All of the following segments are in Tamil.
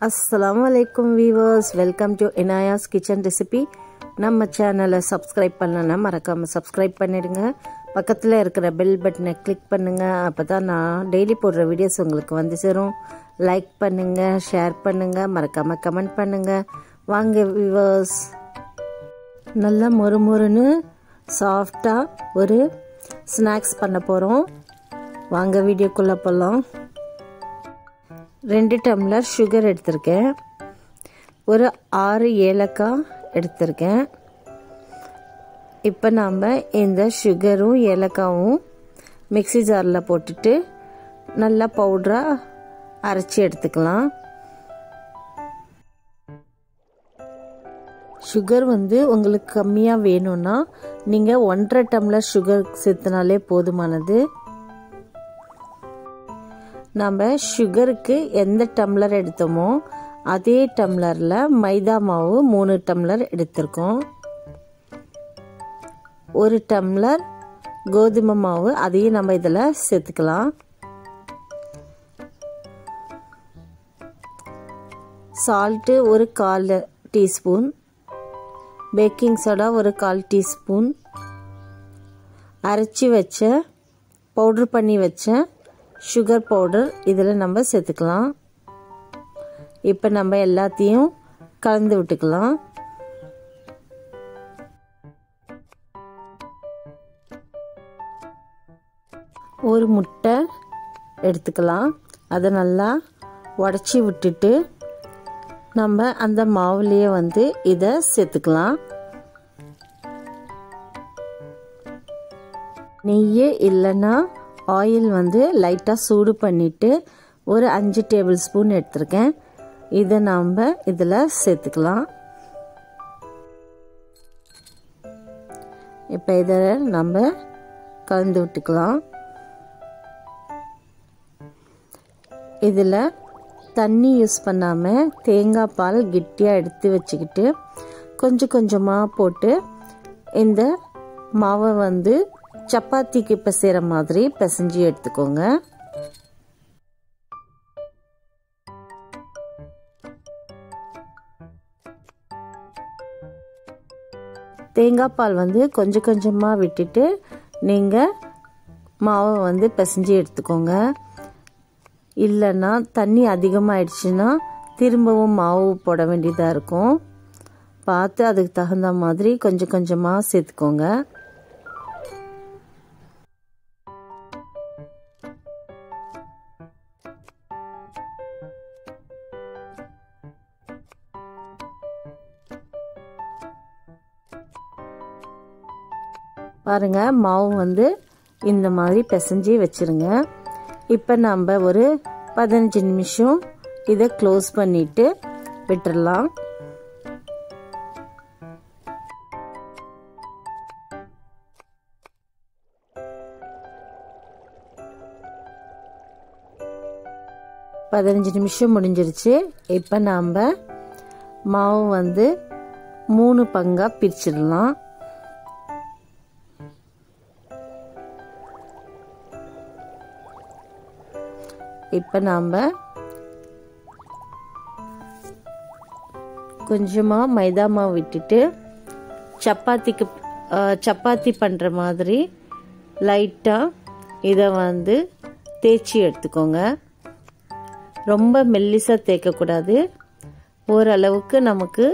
Assalamualaikum viewers, welcome to Inaaya's kitchen recipe. நம்ம சேனலை சப்ஸ்கிரைப் பண்ணலன்னா மறக்காம சப்ஸ்கிரைப் பண்ணிடுங்க. பக்கத்துல இருக்கிற பெல் பட்டனை கிளிக் பண்ணுங்க. அப்பதான் நான் டெய்லி போடுற வீடியோஸ் உங்களுக்கு வந்து சேரும். லைக் பண்ணுங்க, ஷேர் பண்ணுங்க, மறக்காம கமெண்ட் பண்ணுங்க. வாங்க வியூவர்ஸ், நல்லா மொறுமொறுன்னு சாஃப்டா ஒரு ஸ்நாக்ஸ் பண்ண போறோம். வாங்க வீடியோக்குள்ள போலாம். 2 டம்ளர் சுகர் எடுத்திருக்கேன். ஒரு 6 ஏலக்காய் எடுத்திருக்கேன். இப்போ நாம் இந்த சுகரும் ஏலக்காவும் மிக்ஸி ஜாரில் போட்டுட்டு நல்லா பவுடராக அரைச்சி எடுத்துக்கலாம். சுகர் உங்களுக்கு கம்மியாக வேணும்னா நீங்கள் 1.5 டம்ளர் சுகர் சேர்த்துனாலே போதுமானது. நம்ம சுகருக்கு எந்த டம்ளர் எடுத்தோமோ அதே டம்ளரில் மைதா மாவு 3 டம்ளர் எடுத்திருக்கோம். 1 டம்ளர் கோதுமை மாவு அதையும் நம்ம இதில் சேர்த்துக்கலாம். சால்ட்டு ஒரு 1/4 டீஸ்பூன், பேக்கிங் சோடா ஒரு 1/4 டீஸ்பூன், அரைச்சி வச்ச பவுடர் பண்ணி வச்ச சுகர் பவுடர் இதில் நம்ம சேர்த்துக்கலாம். இப்போ நம்ம எல்லாத்தையும் கலந்து விட்டுக்கலாம். ஒரு முட்டை எடுத்துக்கலாம். அதை நல்லா உடச்சி விட்டுட்டு நம்ம அந்த மாவுலேயே இதை சேர்த்துக்கலாம். நெய்யே இல்லைன்னா ஆயில் லைட்டாக சூடு பண்ணிவிட்டு ஒரு 5 டேபிள் ஸ்பூன் எடுத்திருக்கேன். இதை நாம் இதில் சேர்த்துக்கலாம். இப்போ இதை நம்ம கலந்து விட்டுக்கலாம். இதில் தண்ணி யூஸ் பண்ணாமல் தேங்காய் பால் கெட்டியாக எடுத்து வச்சுக்கிட்டு கொஞ்சம் கொஞ்சமாக போட்டு இந்த மாவை சப்பாத்திக்கு பிசைகிற மாதிரி பிசைஞ்சு எடுத்துக்கோங்க. தேங்காய் பால் கொஞ்சம் கொஞ்சமாக விட்டுட்டு நீங்கள் மாவை பிசைஞ்சு எடுத்துக்கோங்க. இல்லைன்னா தண்ணி அதிகமாகிடுச்சுன்னா திரும்பவும் மாவு போட வேண்டியதாக இருக்கும். பார்த்து அதுக்கு தகுந்த மாதிரி கொஞ்சம் கொஞ்சமாக சேர்த்துக்கோங்க. பாருங்க, மாவு இந்த மாதிரி பிசைஞ்சு வச்சிருங்க. இப்போ நம்ம ஒரு 15 நிமிஷம் இதை க்ளோஸ் பண்ணிட்டு விட்டுறலாம். நிமிஷம் முடிஞ்சிருச்சு. இப்போ நாம் மாவு 3 பங்கா பிரிச்சிடலாம். இப்போ நாம் கொஞ்சமாக மைதா மாவு விட்டுட்டு சப்பாத்தி பண்ணுற மாதிரி லைட்டாக இதை தேய்ச்சி எடுத்துக்கோங்க. ரொம்ப மெல்லிசாக தேய்க்கக்கூடாது. ஓரளவுக்கு நமக்கு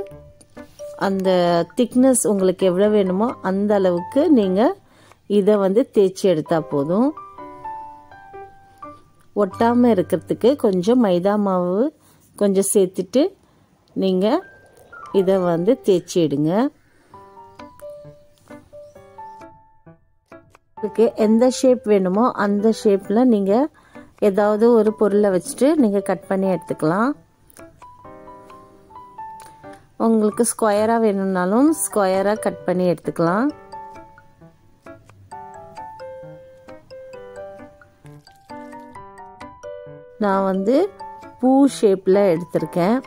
அந்த திக்னஸ் உங்களுக்கு எவ்வளோ வேணுமோ அந்த அளவுக்கு நீங்கள் இதை தேய்ச்சி எடுத்தால் போதும். ஒட்டாமல் இருக்கிறதுக்கு கொஞ்சம் மைதா மாவு கொஞ்சம் சேர்த்துட்டு நீங்கள் இதை தேய்ச்சி எடுங்க. உங்களுக்கு எந்த ஷேப் வேணுமோ அந்த ஷேப்பில் நீங்கள் ஏதாவது ஒரு பொருளை வச்சுட்டு நீங்கள் கட் பண்ணி எடுத்துக்கலாம். உங்களுக்கு ஸ்கொயராக வேணும்னாலும் ஸ்கொயராக கட் பண்ணி எடுத்துக்கலாம். நான் பூ ஷேப்பில் எடுத்திருக்கேன்.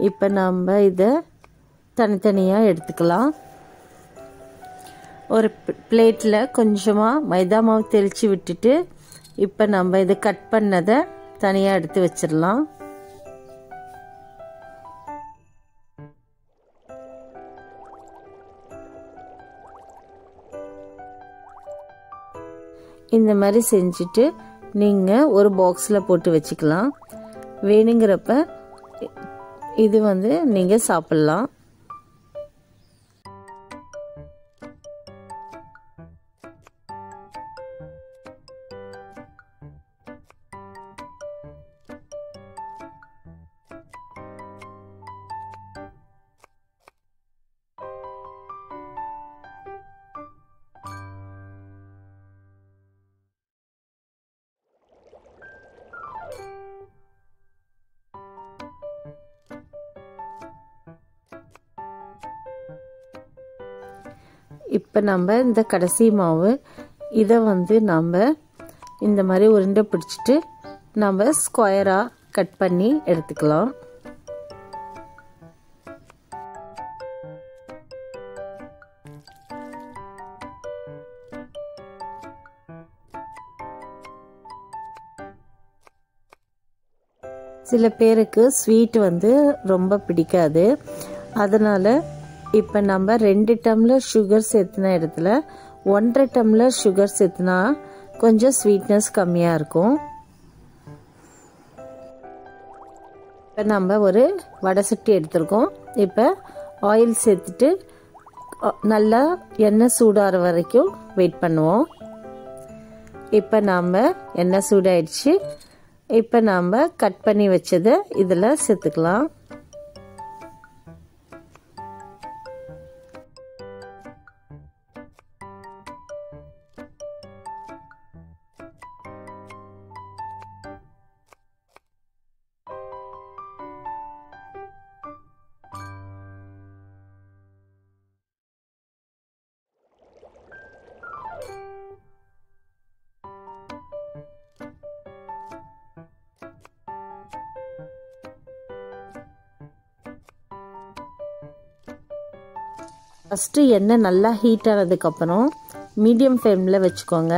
இப்போ நம்ம இதை தனித்தனியாக எடுத்துக்கலாம். ஒரு பிளேட்டில் கொஞ்சமாக மைதா மாவு தெளித்து விட்டுட்டு இப்போ நம்ம இதை கட் பண்ணதை தனியாக எடுத்து வச்சிடலாம். இந்த மாதிரி செஞ்சுட்டு நீங்கள் ஒரு பாக்ஸில் போட்டு வச்சுக்கலாம். வேணுங்கிறப்ப இது நீங்கள் சாப்பிட்லாம். இப்போ நம்ம இந்த கடைசி மாவு இதை நம்ம இந்த மாதிரி உருண்டை பிடிச்சிட்டு நம்ம ஸ்கொயராக கட் பண்ணி எடுத்துக்கலாம். சில பேருக்கு ஸ்வீட் ரொம்ப பிடிக்காது. அதனால் இப்போ நம்ம 2 டம்ளர் சுகர் சேர்த்துன இடத்துல 1.5 டம்ளர் சுகர் சேர்த்துனா கொஞ்சம் ஸ்வீட்னஸ் கம்மியாக இருக்கும். இப்போ நம்ம ஒரு வடை சட்டி எடுத்துருக்கோம். இப்போ ஆயில் சேர்த்துட்டு நல்லா எண்ணெய் சூடாகிற வரைக்கும் வெயிட் பண்ணுவோம். இப்போ நாம் எண்ணெய் சூடாயிடுச்சு. இப்போ நாம் கட் பண்ணி வச்சதை இதில் சேர்த்துக்கலாம். ஃபஸ்ட்டு எண்ணெய் நல்லா ஹீட் ஆனதுக்கப்புறம் மீடியம் ஃப்ளேமில் வச்சுக்கோங்க.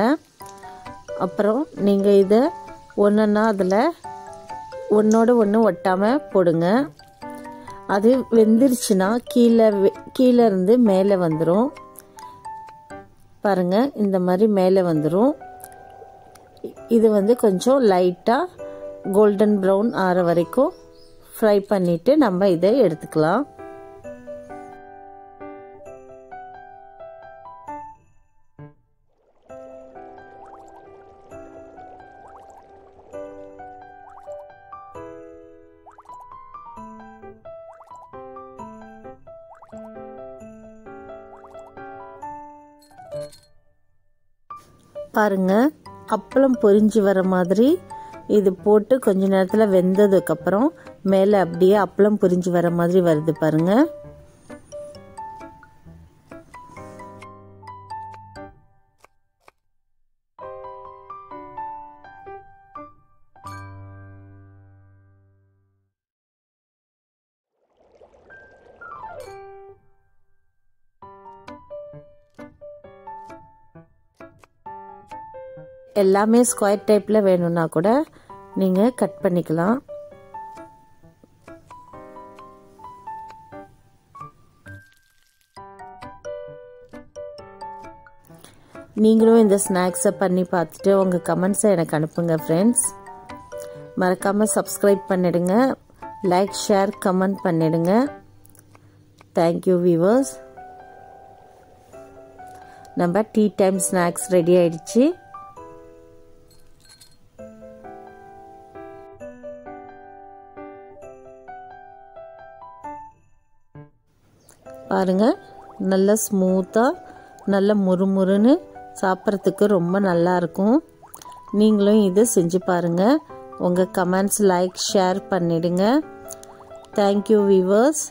அப்புறம் நீங்கள் இதை ஒன்றுன்னா அதில் ஒன்றோடு ஒன்று ஒட்டாமல் போடுங்க. அது வெந்துருச்சுன்னா கீழே இருந்து மேலே வந்துடும். பாருங்கள், இந்த மாதிரி மேலே வந்துடும். இது கொஞ்சம் லைட்டாக கோல்டன் ப்ரௌன் ஆகிற வரைக்கும் ஃப்ரை பண்ணிவிட்டு நம்ம இதை எடுத்துக்கலாம். பாருங்க, அப்பளம் பொரிஞ்சு வர மாதிரி இது போட்டு கொஞ்ச நேரத்தில் வெந்ததுக்கப்புறம் மேலே அப்படியே அப்பளம் பொரிஞ்சு வர மாதிரி வருது பாருங்க. எல்லாமே ஸ்கொயர் டைப்பில் வேணும்னா கூட நீங்கள் கட் பண்ணிக்கலாம். நீங்களும் இந்த ஸ்நாக்ஸை பண்ணி பார்த்துட்டு உங்கள் கமெண்ட்ஸை எனக்கு அனுப்புங்க ஃப்ரெண்ட்ஸ். மறக்காமல் சப்ஸ்கிரைப் பண்ணிடுங்க, லைக் ஷேர் கமெண்ட் பண்ணிடுங்க. Thank you viewers. நம்ம டீ டைம் ஸ்நாக்ஸ் ரெடி ஆயிடுச்சு. பாருங்க, நல்ல ஸ்மூத்தாக நல்ல முறுமுறுன்னு சாப்பிட்றதுக்கு ரொம்ப நல்லா இருக்கும். நீங்களும் இதை செஞ்சு பாருங்கள். உங்கள் கமெண்ட்ஸ் லைக் ஷேர் பண்ணிடுங்க. Thank you viewers.